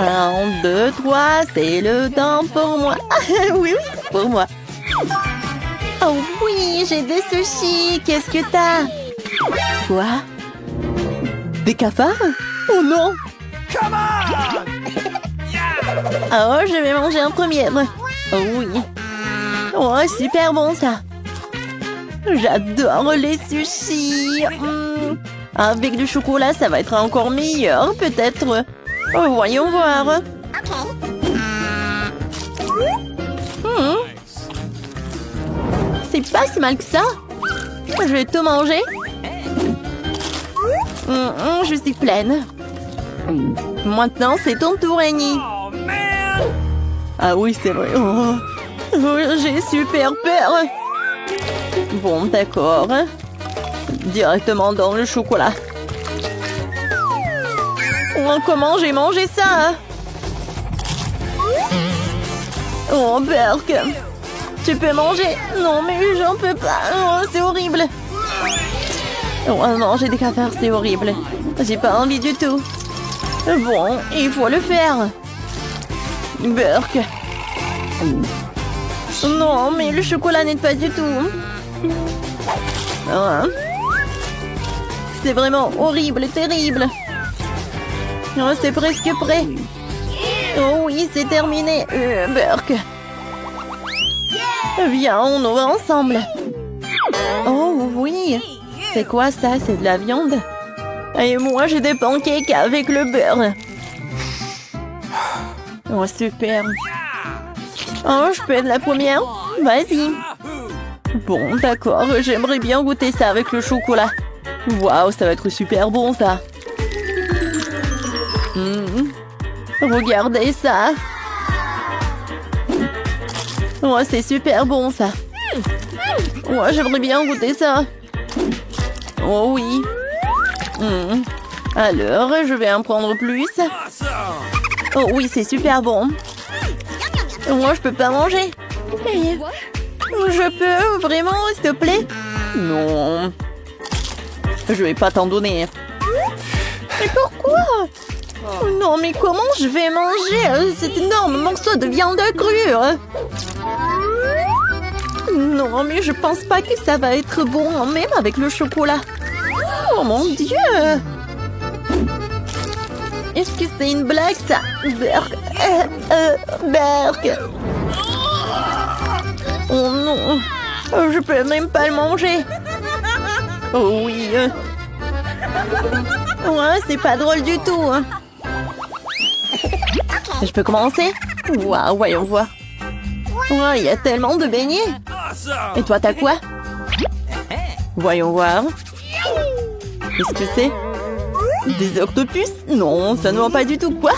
1, 2, 3, c'est le temps pour moi. Oui, oui, pour moi. Oh oui, j'ai des sushis. Qu'est-ce que t'as? Quoi? Des cafards? Oh non! Oh, je vais manger en première. Oh oui. Oh, super bon ça. J'adore les sushis. Avec du chocolat, ça va être encore meilleur, peut-être. Oh, voyons voir. C'est pas si mal que ça. Je vais tout manger. Je suis pleine. Maintenant, c'est ton tour, Annie. Ah oui, c'est vrai. Oh, j'ai super peur. Bon, d'accord. Directement dans le chocolat. Oh, comment j'ai mangé ça? Oh, Burke. Tu peux manger? Non, mais j'en peux pas. Oh, c'est horrible. Oh non, j'ai des cafards, c'est horrible. J'ai pas envie du tout. Bon, il faut le faire. Burke. Non, mais le chocolat n'aide pas du tout. Hein? C'est vraiment horrible, terrible. Oh, c'est presque prêt. Oh oui, c'est terminé. Burke. Viens, on ouvre ensemble. Oh oui. C'est quoi ça? C'est de la viande? Et moi, j'ai des pancakes avec le beurre. Oh, super. Oh, je peux être la première? Vas-y. Bon, d'accord. J'aimerais bien goûter ça avec le chocolat. Waouh, ça va être super bon, ça. Regardez ça. Oh, c'est super bon, ça. Oh, j'aimerais bien goûter ça. Oh oui. Alors, je vais en prendre plus. Oh oui, c'est super bon. Moi, je peux pas manger. Je peux vraiment, s'il te plaît? Non. Je vais pas t'en donner. Mais pourquoi? Non, mais comment je vais manger cet énorme morceau de viande crue? Non, mais je pense pas que ça va être bon, même avec le chocolat. Oh mon Dieu! Est-ce que c'est une blague, ça? Burke. Burke. Oh non! Je peux même pas le manger. Oh oui. Ouais, c'est pas drôle du tout. Je peux commencer? Waouh, voyons voir. Ouais, il y a tellement de beignets. Et toi, t'as quoi? Voyons voir. Qu'est-ce que c'est? Des octopus? Non, ça ne va pas du tout. Quoi?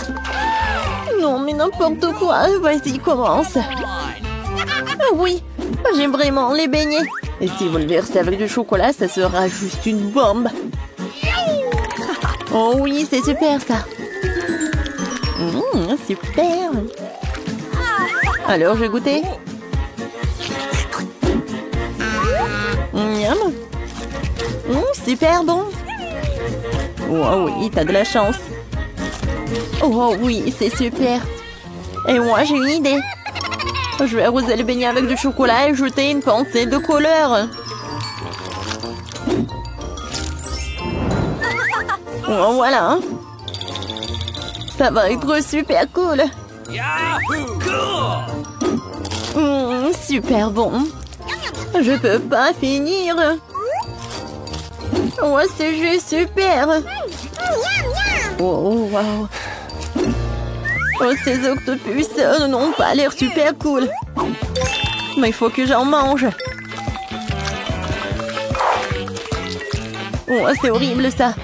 Non, mais n'importe quoi. Vas-y, commence. Oui, j'aime vraiment les beignets. Et si vous le versez avec du chocolat, ça sera juste une bombe. Oh oui, c'est super ça. Super. Alors, je vais goûter. Miam. Super bon. Oh oui, t'as de la chance. Oh oui, c'est super. Et moi, j'ai une idée. Je vais arroser le beignet avec du chocolat et jeter une pincée de couleur. Oh, voilà. Ça va être super cool. Super bon. Je peux pas finir. Oh, c'est juste super. Oh, wow. Oh, ces octopus n'ont pas l'air super cool. Mais il faut que j'en mange. Oh, c'est horrible ça.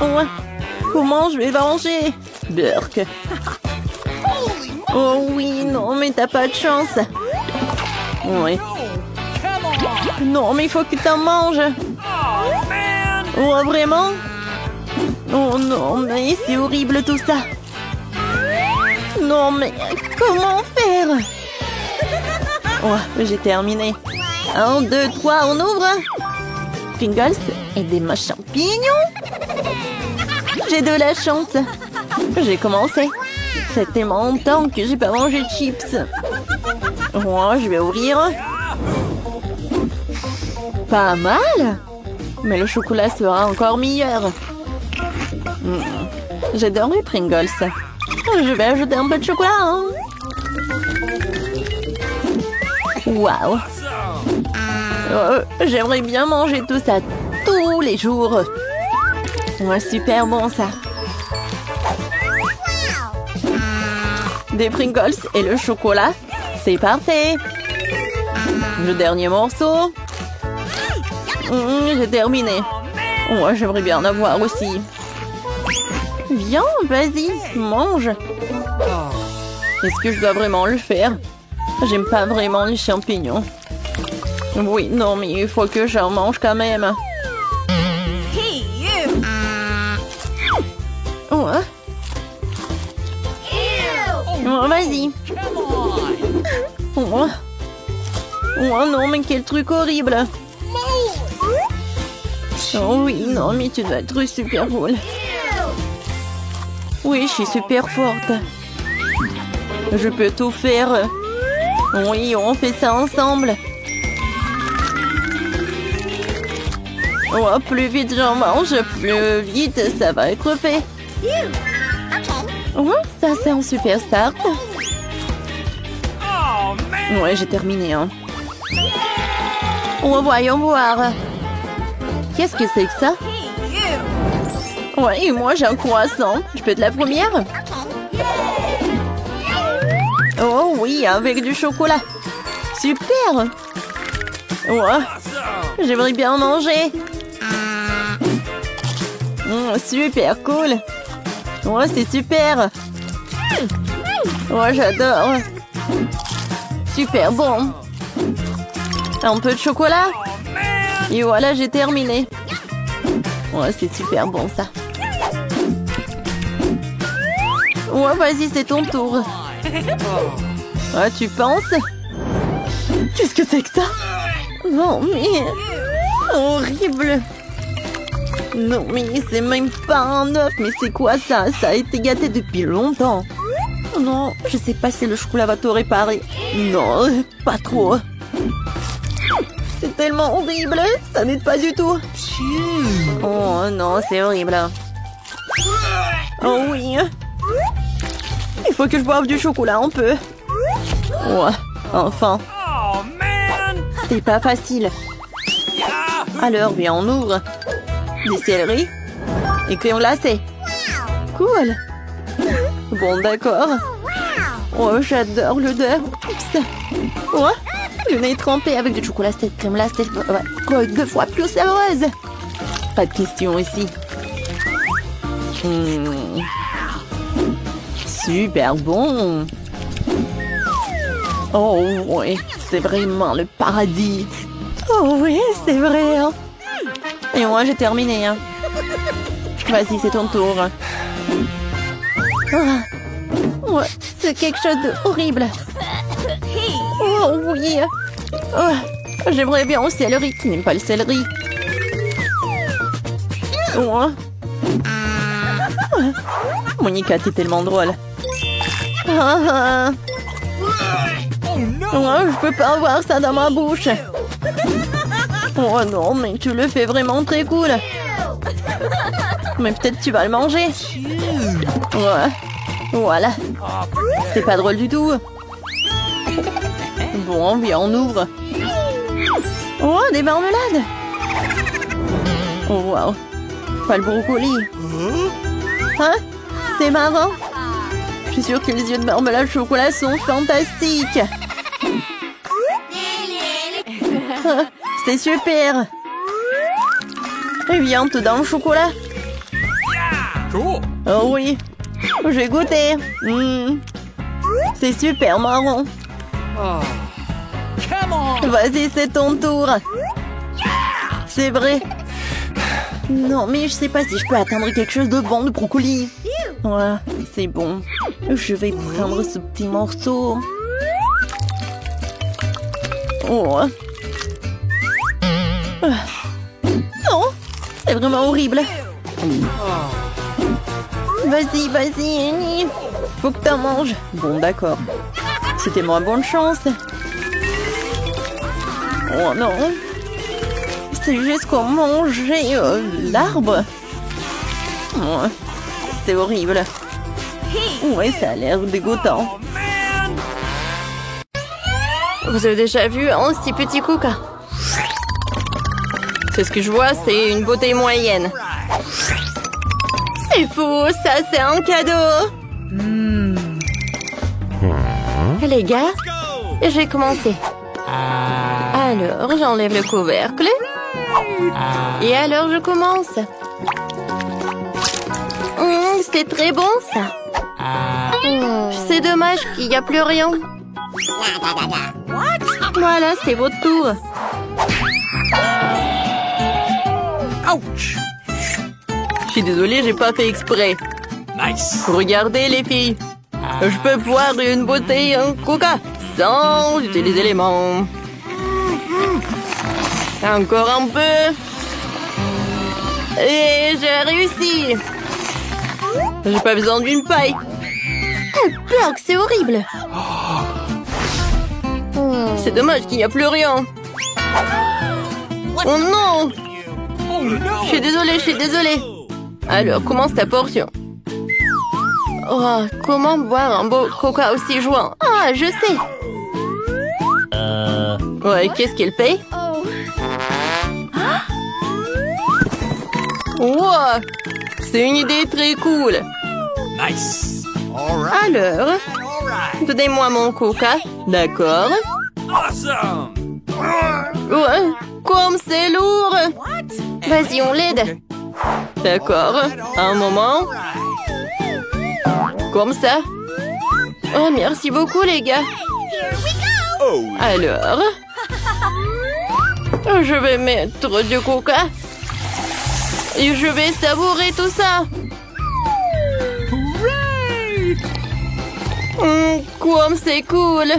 Oh, comment je vais manger? Burke. Oh oui, non, mais t'as pas de chance. Oui. Non, mais il faut que t'en manges. Oh, vraiment? Oh non, mais c'est horrible tout ça. Non, mais comment faire? Oh, j'ai terminé. 1, 2, 3, on ouvre. Pringles et des champignons. J'ai de la chance. J'ai commencé. C'est tellement longtemps que j'ai pas mangé de chips. Oh, je vais ouvrir. Pas mal. Mais le chocolat sera encore meilleur. J'adore les Pringles. Je vais ajouter un peu de chocolat. Hein. Waouh. J'aimerais bien manger tout ça tous les jours. Ouais, super bon ça. Des Pringles et le chocolat. C'est parfait. Le dernier morceau. J'ai terminé. Ouais, j'aimerais bien en avoir aussi. Viens, vas-y, mange. Est-ce que je dois vraiment le faire? J'aime pas vraiment les champignons. Oui, non, mais il faut que j'en mange quand même. Ouais. Oh, vas-y. Oh. Oh non, mais quel truc horrible. Oh oui, non, mais tu dois être super cool. Oui, je suis super forte. Je peux tout faire. Oui, on fait ça ensemble. Oh, plus vite j'en mange, plus vite ça va être fait. Oh, ça c'est un super start. Ouais, j'ai terminé. Hein. Oh, voyons voir. Qu'est-ce que c'est que ça? Ouais, et moi j'ai un croissant. Je peux être la première? Oh oui, avec du chocolat. Super. Ouais. J'aimerais bien en manger. Super cool. Ouais, c'est super. Ouais, j'adore. Super bon. Un peu de chocolat. Et voilà, j'ai terminé. Ouais, c'est super bon ça. Ouais, vas-y, c'est ton tour. Ah, tu penses? Qu'est-ce que c'est que ça? Non, mais... horrible. Non, mais c'est même pas un œuf. Mais c'est quoi ça? Ça a été gâté depuis longtemps. Non, je sais pas si le chocolat va tout réparer. Non, pas trop. C'est tellement horrible. Ça n'aide pas du tout. Oh non, c'est horrible. Oh oui. Il faut que je boive du chocolat un peu. Ouais, enfin. C'est pas facile. Alors, viens, on ouvre. Des céleris. Et crayons glacés. Cool. Bon, d'accord. Oh, j'adore l'odeur. Oups. Ouais. Le nez trempé avec du chocolat, cette crème-là, c'est 2 fois plus savoureuse. Pas de question ici. Super bon. Oh oui, c'est vraiment le paradis. Oh oui, c'est vrai. Hein. Et moi, j'ai terminé. Hein. Vas-y, c'est ton tour. Ah. Ouais, c'est quelque chose d'horrible. Oh oui. Oh, j'aimerais bien au céleri. Qui n'aime pas le céleri? Oh. Monica, t'es tellement drôle. Ah. Oh, je peux pas avoir ça dans ma bouche. Oh non, mais tu le fais vraiment très cool. Mais peut-être tu vas le manger. Ouais. Voilà. C'est pas drôle du tout. Bon, bien, on ouvre. Oh, des marmelades. Oh, wow. Pas le brocoli. Hein? C'est marrant. Je suis sûre que les yeux de marmelade chocolat sont fantastiques. C'est super. Et viens, tout dans le chocolat. Oh oui. J'ai goûté. C'est super marrant. Vas-y, c'est ton tour. C'est vrai. Non, mais je sais pas si je peux atteindre quelque chose de bon de brocoli. Ouais, c'est bon. Je vais prendre ce petit morceau. Oh. Non, c'est vraiment horrible. Vas-y, vas-y. Faut que t'en manges. Bon, d'accord. C'était ma bonne chance. Oh non. C'est juste qu'on mangeait l'arbre. Oh, c'est horrible. Ouais, ça a l'air dégoûtant. Vous avez déjà vu un si petit coca? C'est ce que je vois, c'est une bouteille moyenne. C'est fou, ça c'est un cadeau. Les gars, j'ai commencé. Alors, j'enlève le couvercle. Et alors, je commence. C'est très bon, ça. C'est dommage qu'il n'y a plus rien. Voilà, c'est votre tour. Ouch! Je suis désolée, j'ai pas fait exprès. Nice. Regardez, les filles. Je peux boire une bouteille en coca sans utiliser les mains. Encore un peu. Et j'ai réussi. J'ai pas besoin d'une paille. Burk, c'est horrible. C'est dommage qu'il n'y a plus rien. Oh non! Je suis désolée. Alors, commence ta portion. Oh, comment boire un beau coca aussi jouant? Ah, je sais. Ouais, qu'est-ce qu'elle paye? Wow! C'est une idée très cool. Nice. Alors, donnez-moi mon coca. D'accord. Awesome. Ouais, comme c'est lourd. Vas-y, on l'aide. D'accord. Un moment. Comme ça. Oh, merci beaucoup, les gars. Alors, je vais mettre du coca. Et je vais savourer tout ça. Comme c'est cool.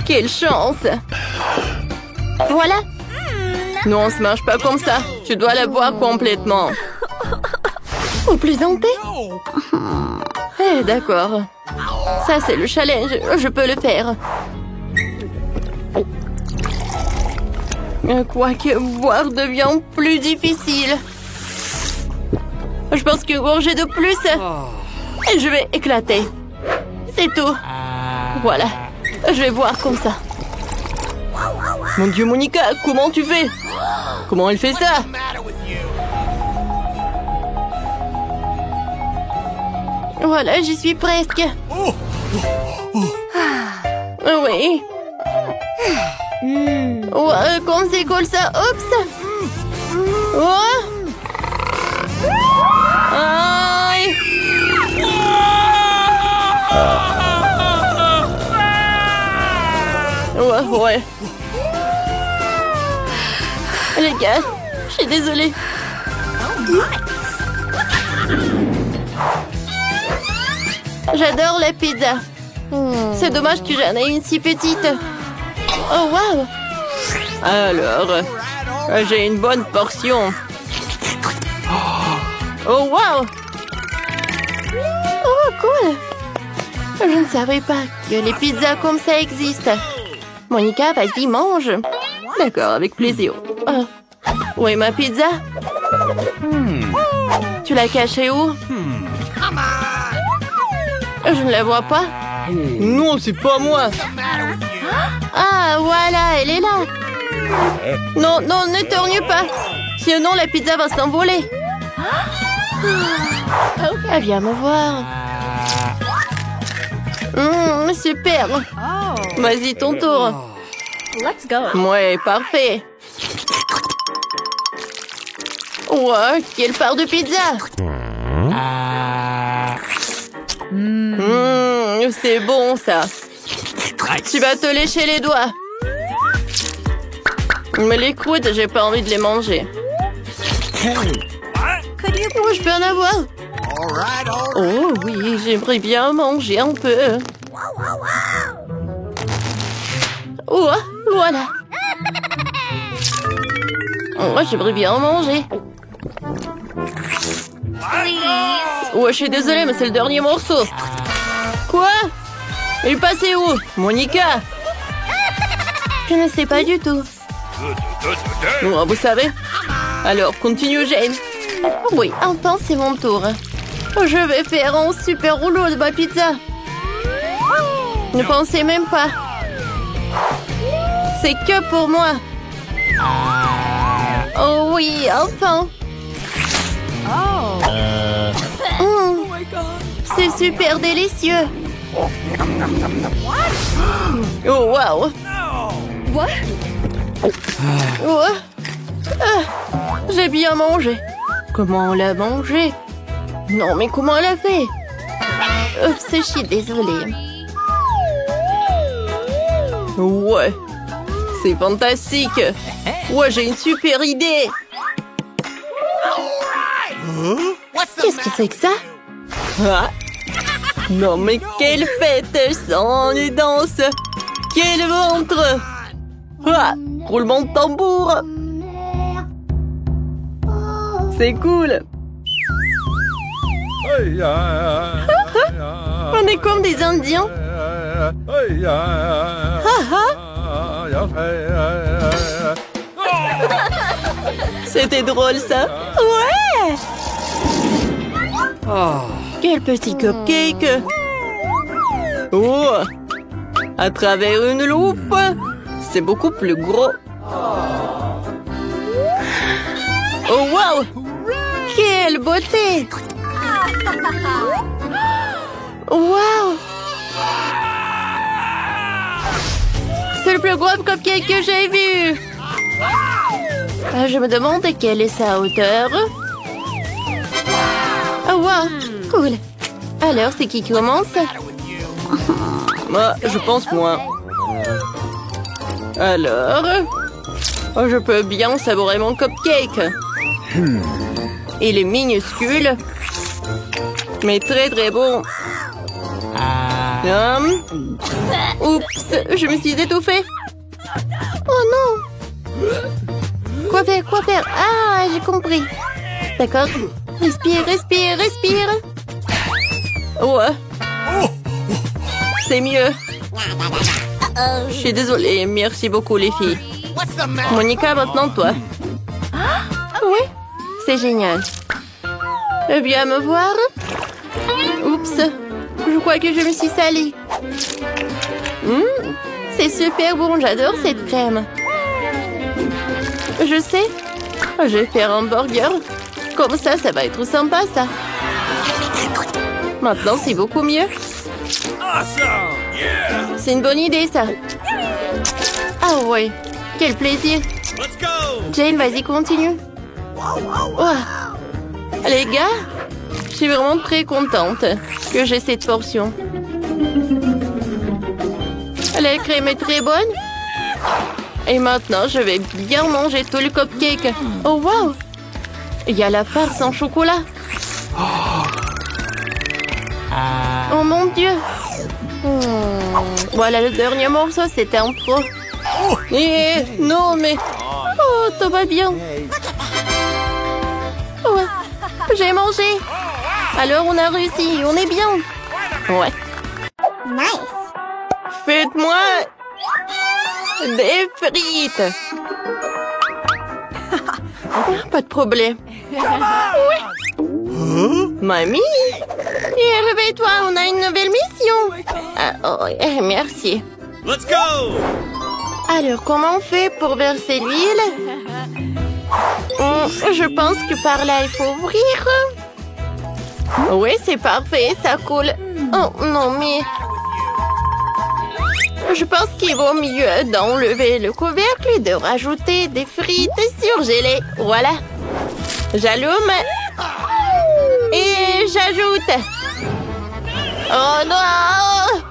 Quelle chance. Voilà. Non, on se mange pas comme ça. Tu dois la boire complètement. Vous plaisantez? Eh, d'accord. Ça, c'est le challenge. Je peux le faire. Quoique boire devient plus difficile. Je pense qu'une gorgée de plus, et je vais éclater. C'est tout. Voilà. Je vais boire comme ça. Mon Dieu, Monica, comment tu fais? Comment elle fait ça? Voilà, j'y suis presque. Oui. Oh, comme c'est cool ça. Oups. Oh. Aïe. Ouais. Les gars, je suis désolée. J'adore la pizza. C'est dommage que j'en ai une si petite. Oh, wow. Alors, j'ai une bonne portion. Oh, wow. Oh, cool. Je ne savais pas que les pizzas comme ça existent. Monica, vas-y, mange. D'accord, avec plaisir. Oh. Où est ma pizza? Tu l'as cachée où? Je ne la vois pas. Non, c'est pas moi. Ah, voilà, elle est là. Non, ne t'orgne pas. Sinon, la pizza va s'envoler. Ah, viens me voir. Super. Vas-y, ton tour. Let's go. Ouais, parfait. Ouais, quelle part de pizza. C'est bon, ça. Tu vas te lécher les doigts. Mais les croûtes, j'ai pas envie de les manger. Oh, je peux en avoir. Oh oui, j'aimerais bien manger un peu. Oh, voilà. Oh, j'aimerais bien manger. please. Ouais, je suis désolée, mais c'est le dernier morceau. Quoi? Il est passé où? Monica? Je ne sais pas du tout. Oh, vous savez? Alors, continue, Jane. Oui, enfin, c'est mon tour. Je vais faire un super rouleau de ma pizza. Ne pensez même pas. C'est que pour moi. Oh oui, enfin. C'est super délicieux. Oh, wow. Oh. J'ai bien mangé. Comment on l'a mangé? Non, mais comment elle a fait? Oups, je suis désolée. Ouais, c'est fantastique. Ouais, j'ai une super idée. Qu'est-ce que c'est que ça? Ah. Non, mais quelle fête sans les danses. Quel ventre. Ah, roulement de tambour. C'est cool. On est comme des Indiens. C'était drôle, ça. Ouais. Quel petit cupcake. Oh. À travers une loupe. C'est beaucoup plus gros. Oh, wow. Quelle beauté. Wow. C'est le plus gros cupcake que j'ai vu. Je me demande quelle est sa hauteur. Oh, wow. Cool. Alors, c'est qui commence? Moi, je pense moi. Alors, je peux bien savourer mon cupcake. Il est minuscule, mais très très bon. Oups, je me suis étouffée. Oh non. Quoi faire, quoi faire? Ah, j'ai compris. D'accord. Respire, respire, respire. Ouais. C'est mieux. Je suis désolée. Merci beaucoup, les filles. Monica, maintenant toi. Oui, c'est génial. Viens me voir. Oups. Je crois que je me suis salie. C'est super bon. J'adore cette crème. Je sais. Je vais faire un burger. Comme ça, ça va être sympa, ça. Maintenant, c'est beaucoup mieux. C'est une bonne idée, ça. Ah ouais, quel plaisir. Jane, vas-y, continue. Oh. Les gars, je suis vraiment très contente que j'ai cette portion. La crème est très bonne. Et maintenant, je vais bien manger tout le cupcake. Oh, wow. Il y a la farce en chocolat. Oh mon Dieu. Voilà le dernier morceau, c'était un pro. Non, mais... Oh, tout va bien. Ouais, j'ai mangé. Alors, on a réussi, on est bien. Ouais. Nice. Faites-moi des frites. Pas de problème. Oui. Mamie? Et réveille-toi, on a une nouvelle mission. Merci. Let's go! Alors, comment on fait pour verser l'huile? Je pense que par là, il faut ouvrir. Oui, c'est parfait, ça coule. Oh, non, mais... Je pense qu'il vaut mieux d'enlever le couvercle et de rajouter des frites surgelées. Voilà. J'allume. Et j'ajoute. Oh non!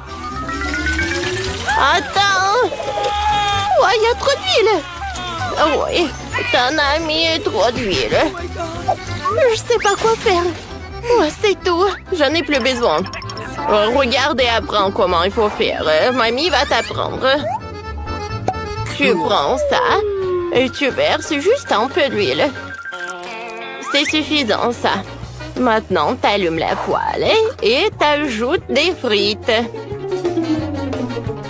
Attends! Oh, il y a trop d'huile! Oh oui, t'en as mis trop d'huile. Je sais pas quoi faire. Oh, c'est tout, j'en ai plus besoin. Regarde et apprends comment il faut faire. Mamie va t'apprendre. Tu prends ça et tu verses juste un peu d'huile. C'est suffisant, ça. Maintenant, t'allumes la poêle et t'ajoutes des frites.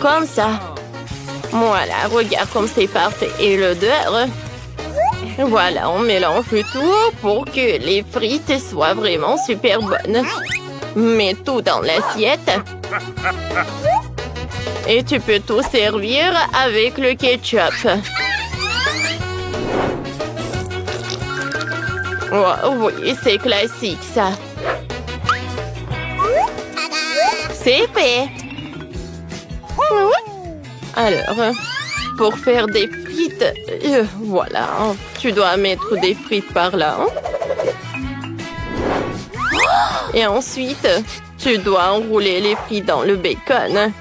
Comme ça. Voilà, regarde comme c'est parfait. Et l'odeur. Voilà, on mélange le tout pour que les frites soient vraiment super bonnes. Mets tout dans l'assiette. Et tu peux tout servir avec le ketchup. Oh, oui, c'est classique, ça. C'est fait. Alors, pour faire des frites, voilà, tu dois mettre des frites par là. Et ensuite, tu dois enrouler les frites dans le bacon.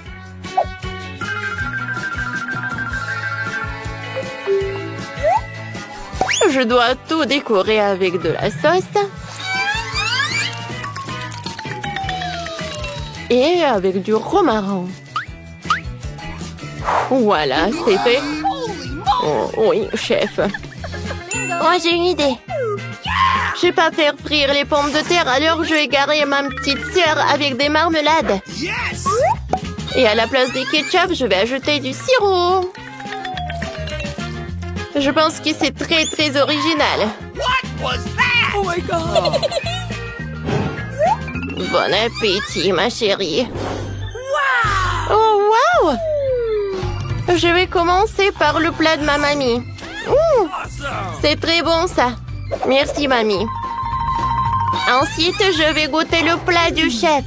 Je dois tout décorer avec de la sauce. Et avec du romarin. Voilà, c'est fait. Oh, oui, chef. Oh, j'ai une idée. Je vais pas faire frire les pommes de terre, alors je vais garer ma petite sœur avec des marmelades. Et à la place des ketchup, je vais ajouter du sirop. Je pense que c'est très, très original. Oh my god! Bon appétit, ma chérie. Oh, wow! Je vais commencer par le plat de ma mamie. C'est très bon, ça. Merci, mamie. Ensuite, je vais goûter le plat du chef.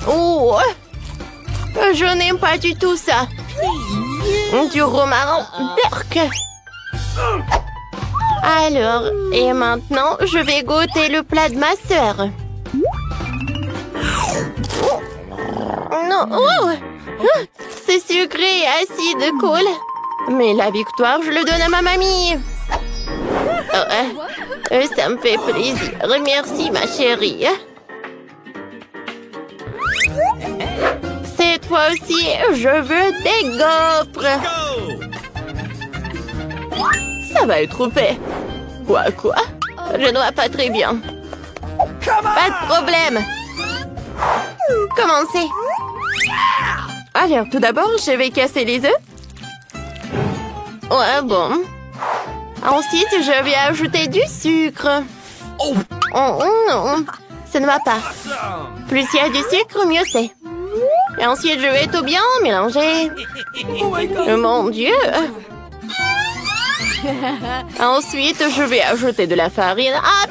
Oh! Je n'aime pas du tout ça. Du romarin, berk. Alors, et maintenant, je vais goûter le plat de ma sœur. Non, oh, c'est sucré et acide, cool. Mais la victoire, je le donne à ma mamie. Ça me fait plaisir. Merci, ma chérie. Cette fois aussi, je veux des gaufres. Ça va être fait. Quoi? Je ne vois pas très bien. Pas de problème. Commencez. Alors, tout d'abord, je vais casser les œufs. Ouais, bon. Ensuite, je vais ajouter du sucre. Oh non, ça ne va pas. Plus il y a du sucre, mieux c'est. Et ensuite, je vais tout bien mélanger. Oh mon Dieu. Ensuite, je vais ajouter de la farine. Ah,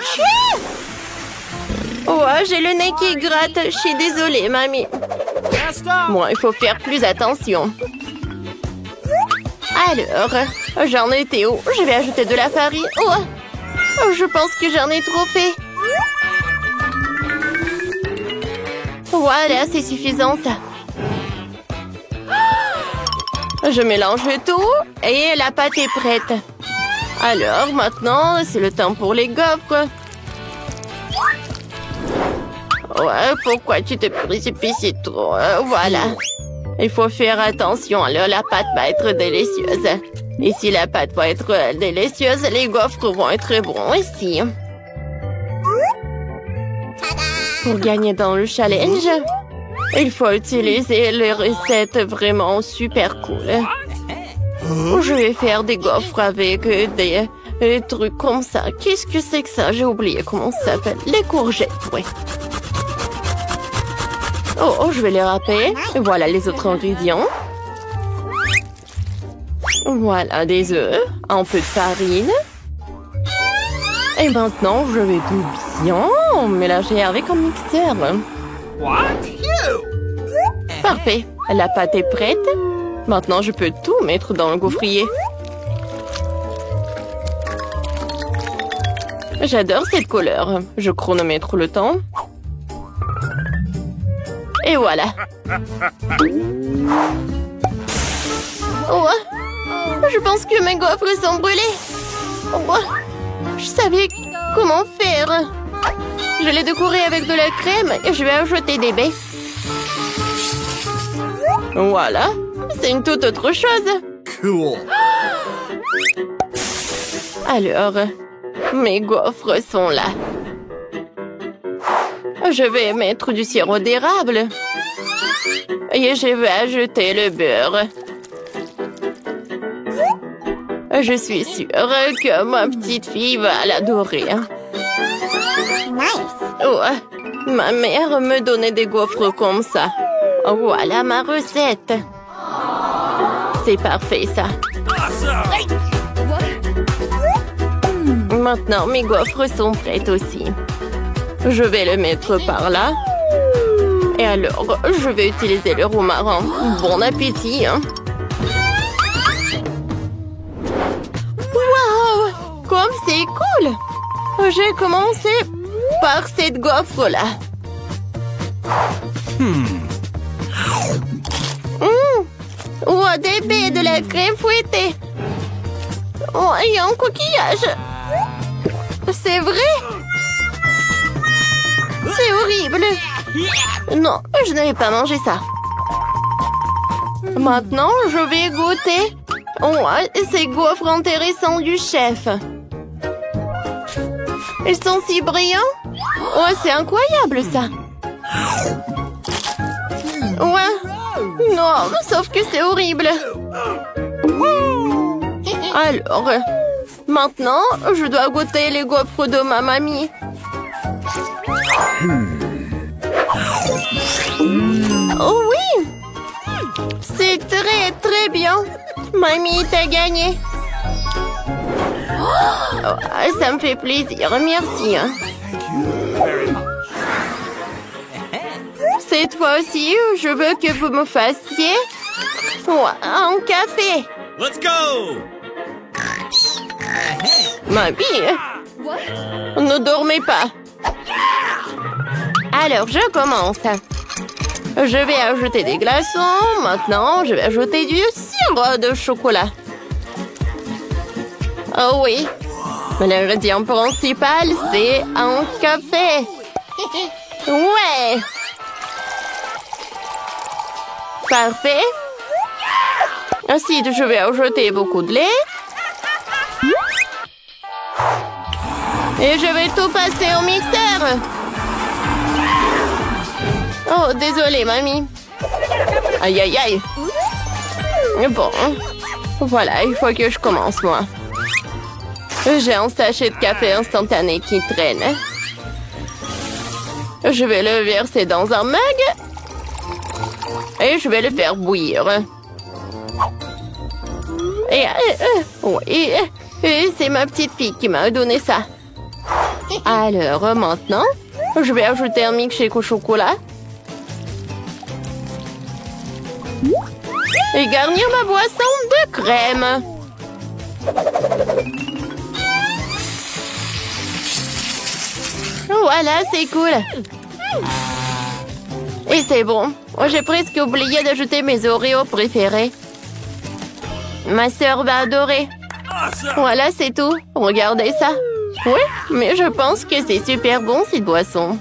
oh, j'ai le nez qui gratte. Je suis désolée, mamie. Bon, il faut faire plus attention. Alors, j'en étais où? Je vais ajouter de la farine. Oh, je pense que j'en ai trop fait. Voilà, c'est suffisant, ça. Je mélange tout et la pâte est prête. Alors, maintenant, c'est le temps pour les gaufres. Ouais, pourquoi tu te précipites trop? Voilà. Il faut faire attention, alors la pâte va être délicieuse. Et si la pâte va être délicieuse, les gaufres vont être bons aussi. Pour gagner dans le challenge, il faut utiliser les recettes vraiment super cool. Je vais faire des gaufres avec des trucs comme ça. Qu'est-ce que c'est que ça? J'ai oublié comment ça s'appelle. Les courgettes, oui. Oh, je vais les râper. Voilà les autres ingrédients. Voilà des œufs, un peu de farine. Et maintenant, je vais tout bien mélanger avec un mixeur. Parfait. La pâte est prête. Maintenant, je peux tout mettre dans le gaufrier. J'adore cette couleur. Je chronomètre le temps. Et voilà. Oh, je pense que mes gaufres sont brûlées. Oh, je savais comment faire. Je les décorer avec de la crème et je vais ajouter des baies. Voilà. C'est une toute autre chose. Cool. Alors, Mes gaufres sont là. Je vais mettre du sirop d'érable. Et je vais ajouter le beurre. Je suis sûre que ma petite fille va l'adorer. Oh, ma mère me donnait des gaufres comme ça. Voilà ma recette. C'est parfait, ça. Maintenant, mes gaufres sont prêtes aussi. Je vais le mettre par là. Et alors, je vais utiliser le romarin. Bon appétit, hein. Waouh! Comme c'est cool! J'ai commencé par cette gaufre-là. Oh, des baies, de la crème fouettée. Oh, et un coquillage. C'est vrai? C'est horrible. Non, je ne vais pas manger ça. Maintenant, je vais goûter. Oh, ces gaufres intéressantes du chef. Ils sont si brillants. Oh, c'est incroyable, ça. Ouais. Non, sauf que c'est horrible. Alors, maintenant, je dois goûter les gaufres de ma mamie. Oh oui! C'est très, très bien. Mamie, t'as gagné. Oh, ça me fait plaisir, merci. Cette fois aussi, je veux que vous me fassiez un café. Let's go! Mamie, ne dormez pas. Alors, je commence. Je vais ajouter des glaçons. Maintenant, je vais ajouter du sirop de chocolat. Oh oui. L'ingrédient principal, c'est un café. Ouais. Parfait. Ensuite, je vais ajouter beaucoup de lait. Et je vais tout passer au mixeur. Oh, désolée, mamie. Aïe, aïe, aïe. Bon. Voilà, il faut que je commence, moi. J'ai un sachet de café instantané qui traîne. Je vais le verser dans un mug. Et je vais le faire bouillir. Et c'est ma petite fille qui m'a donné ça. Alors, maintenant, je vais ajouter un milkshake au chocolat. Et garnir ma boisson de crème. Voilà, c'est cool. Et c'est bon. J'ai presque oublié d'ajouter mes Oreos préférés. Ma sœur va adorer. Voilà, c'est tout. Regardez ça. Oui, mais je pense que c'est super bon, cette boisson.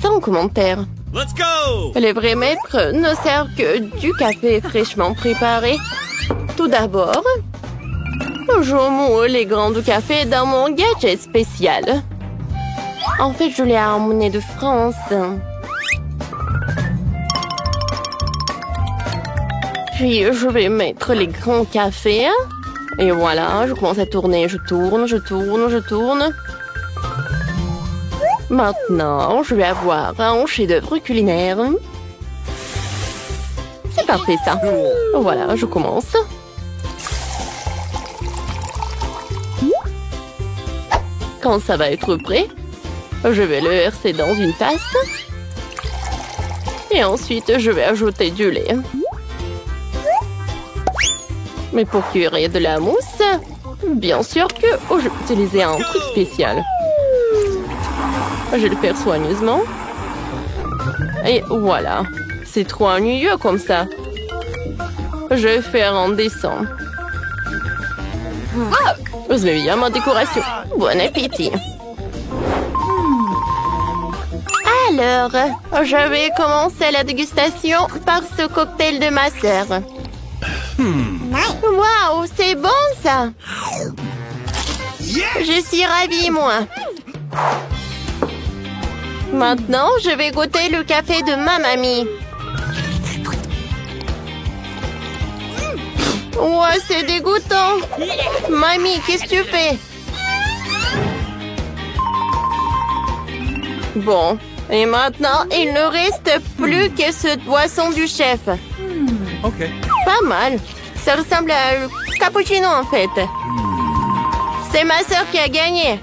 Sans commentaire. Let's go! Les vrais maîtres ne servent que du café fraîchement préparé. Tout d'abord, je moule les grains de café dans mon gadget spécial. En fait, je l'ai amené de France. Puis, je vais mettre les grains de café. Et voilà, je commence à tourner. Je tourne, je tourne, je tourne. Maintenant, je vais avoir un chef-d'œuvre culinaire. C'est parfait, ça. Voilà, je commence. Quand ça va être prêt, je vais le verser dans une tasse. Et ensuite, je vais ajouter du lait. Mais pour cuire de la mousse, bien sûr que je vais utiliser un truc spécial. Je vais le faire soigneusement. Et voilà. C'est trop ennuyeux comme ça. Je vais faire en descend. Vous aimez bien ma décoration. Bon appétit. Alors, je vais commencer la dégustation par ce cocktail de ma sœur. Waouh, c'est bon ça! Je suis ravie, moi. Maintenant, je vais goûter le café de ma mamie. Ouais, c'est dégoûtant. Mamie, qu'est-ce que tu fais? Bon, et maintenant, il ne reste plus que ce boisson du chef. OK. Pas mal. Ça ressemble à un cappuccino, en fait. C'est ma sœur qui a gagné.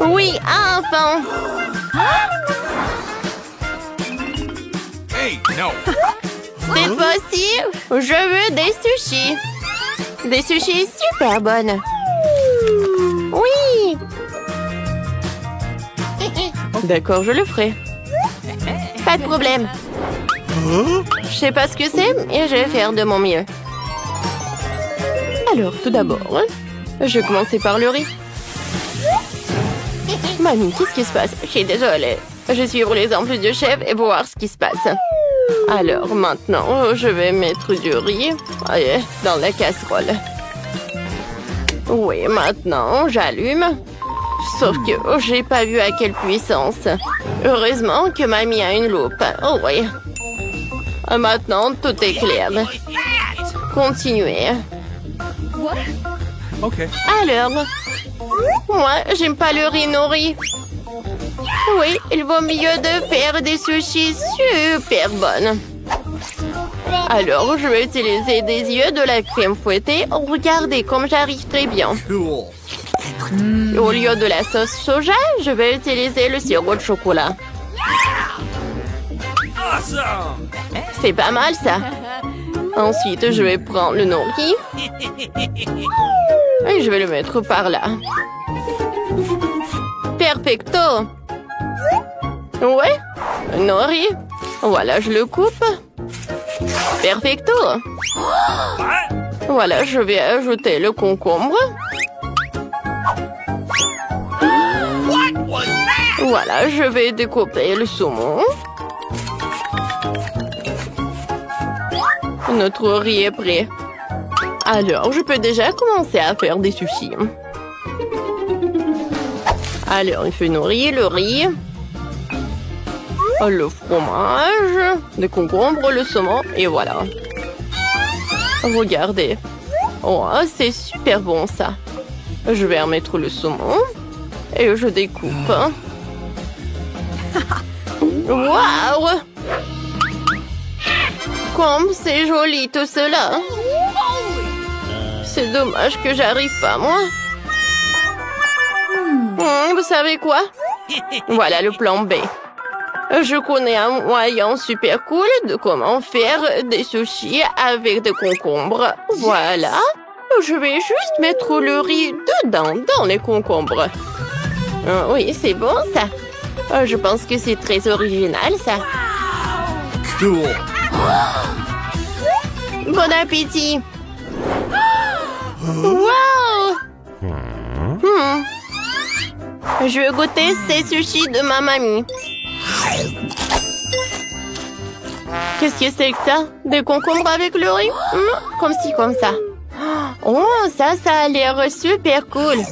Oui, enfin. Hey, no. Cette fois-ci, je veux des sushis. Des sushis super bonnes. Oui. D'accord, je le ferai. Pas de problème. Je sais pas ce que c'est, et je vais faire de mon mieux. Alors, tout d'abord, je vais commencer par le riz. Mamie, qu'est-ce qui se passe? Je suis désolée. Je vais suivre l'exemple du chef et voir ce qui se passe. Alors, maintenant, je vais mettre du riz dans la casserole. Oui, maintenant, j'allume. Sauf que j'ai pas vu à quelle puissance. Heureusement que mamie a une loupe. Oh oui. Maintenant, tout est clair. Continuez. OK. Alors, moi, j'aime pas le riz nourri. Oui, il vaut mieux de faire des sushis super bonnes. Alors, je vais utiliser des yeux de la crème fouettée. Regardez comme j'arrive très bien. Cool. Au lieu de la sauce soja, je vais utiliser le sirop de chocolat. Awesome. C'est pas mal, ça. Ensuite, je vais prendre le nori. Et je vais le mettre par là. Perfecto. Ouais, nori. Voilà, je le coupe. Perfecto. Voilà, je vais ajouter le concombre. Voilà, je vais découper le saumon. Notre riz est prêt. Alors, je peux déjà commencer à faire des sushis. Alors, il fait nourrir le riz, le fromage, le concombre, le saumon, et voilà. Regardez. Oh, c'est super bon, ça. Je vais remettre le saumon et je découpe. Waouh! Comme c'est joli tout cela. C'est dommage que j'arrive pas, moi. Vous savez quoi? Voilà le plan B. Je connais un moyen super cool de comment faire des sushis avec des concombres. Voilà. Je vais juste mettre le riz dedans, dans les concombres. Oui, c'est bon, ça. Je pense que c'est très original, ça. Cool. Bon appétit. Wow! Je vais goûter ces sushis de ma mamie. Qu'est-ce que c'est que ça? Des concombres avec le riz? Comme ci, comme ça. Oh, ça a l'air super cool.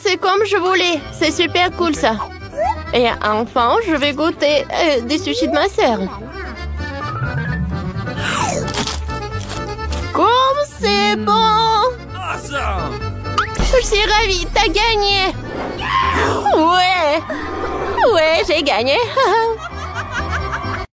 C'est comme je voulais. C'est super cool, ça. Et enfin, je vais goûter des sushis de ma sœur. Comme c'est bon! Awesome. Je suis ravie, t'as gagné! Ouais! Ouais, j'ai gagné!